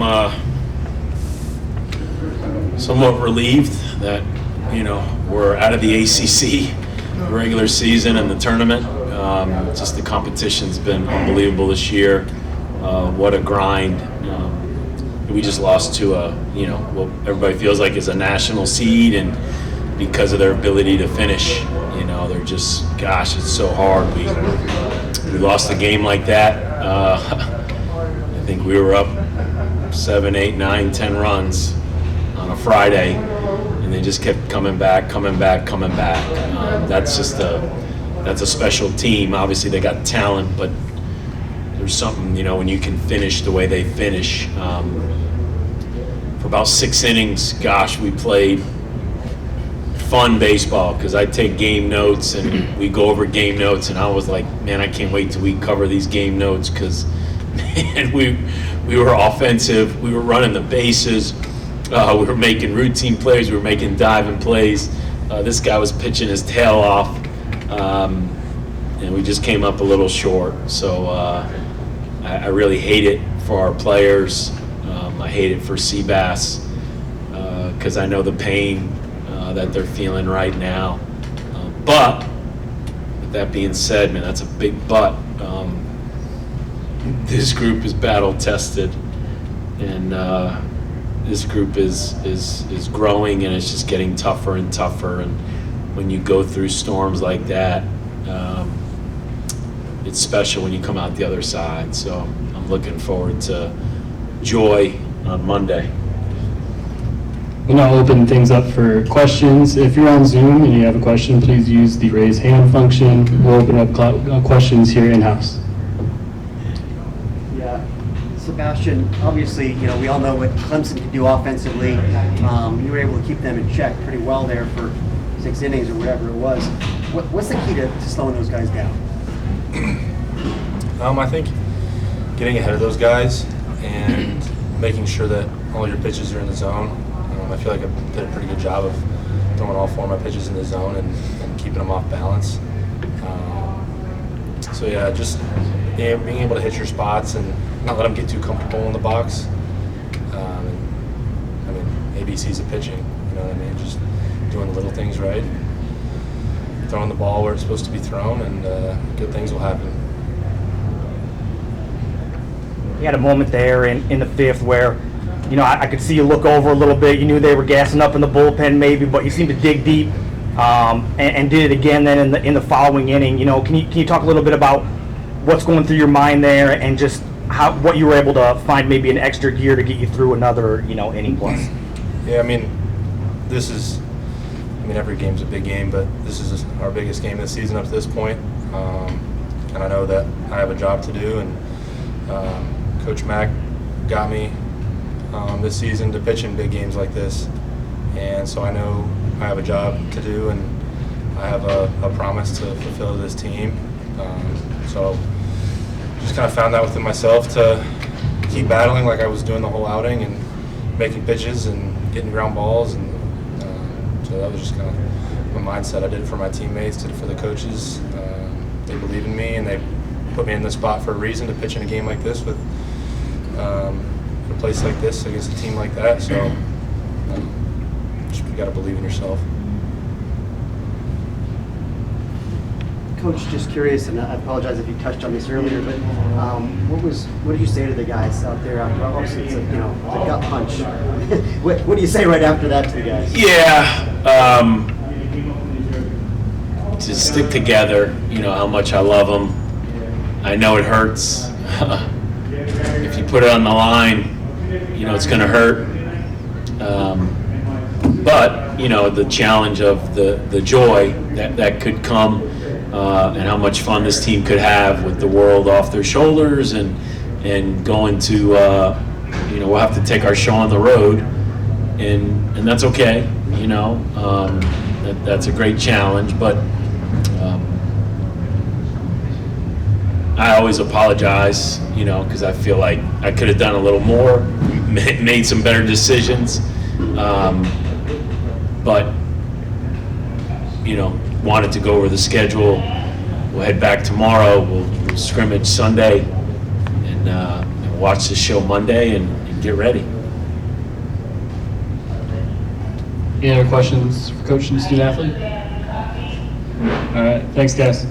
I'm somewhat relieved that, we're out of the ACC regular season and the tournament. Just the competition's been unbelievable this year. What a grind. We just lost to what everybody feels like is a national seed, and because of their ability to finish, they're just, gosh, it's so hard. We lost a game like that. I think we were up 7, 8, 9, 10 runs on a Friday, and they just kept coming back. That's a special team. Obviously, they got talent, but there's something, when you can finish the way they finish. For about 6 innings, gosh, we played fun baseball, because I take game notes and we go over game notes, and I was like, man, I can't wait till we cover these game notes, because, man, we were offensive. We were running the bases. We were making routine plays. We were making diving plays. This guy was pitching his tail off, and we just came up a little short. So I really hate it for our players. I hate it for Seabass, because I know the pain that they're feeling right now. But with that being said, man, that's a big but. This group is battle tested, and this group is growing, and it's just getting tougher and tougher. And when you go through storms like that, it's special when you come out the other side. So I'm looking forward to joy on Monday. We'll now open things up for questions. If you're on Zoom and you have a question, please use the raise hand function. We'll open up questions here in-house. Yeah, Sebastian, obviously, we all know what Clemson can do offensively. You were able to keep them in check pretty well there for 6 innings or whatever it was. What's the key to slowing those guys down? I think getting ahead of those guys and making sure that all your pitches are in the zone. I feel like I did a pretty good job of throwing all 4 of my pitches in the zone and keeping them off balance. So yeah, just being able to hit your spots and not let them get too comfortable in the box. ABC's of pitching, you know what I mean? Just doing the little things right, throwing the ball where it's supposed to be thrown, and good things will happen. You had a moment there in the 5th where, I could see you look over a little bit. You knew they were gassing up in the bullpen maybe, but you seemed to dig deep and did it again then in the following inning. Can you talk a little bit about what's going through your mind there, and just what you were able to find maybe an extra gear to get you through another inning plus? Yeah, every game's a big game, but this is our biggest game of the season up to this point. And I know that I have a job to do, and Coach Mack got me this season to pitch in big games like this. And so I know I have a job to do, and I have a promise to fulfill to this team. So just kind of found that within myself to keep battling like I was doing the whole outing, and making pitches and getting ground balls. And so that was just kind of my mindset. I did it for my teammates, did it for the coaches. They believe in me, and they put me in the spot for a reason to pitch in a game like this with a place like this against a team like that. So you got to believe in yourself. Coach, just curious, and I apologize if you touched on this earlier, but what did you say to the guys out there after? Obviously, it's a gut punch. what do you say right after that to the guys? Yeah, to stick together. How much I love them. I know it hurts. If you put it on the line, it's going to hurt. But the challenge of the joy that could come, and how much fun this team could have with the world off their shoulders, and going to we'll have to take our show on the road, and that's okay. That's a great challenge, but I always apologize, because I feel like I could have done a little more, made some better decisions, but wanted to go over the schedule. We'll head back tomorrow. We'll scrimmage Sunday, and watch the show Monday and get ready. Any other questions for Coach and student athlete? All right, thanks, guys.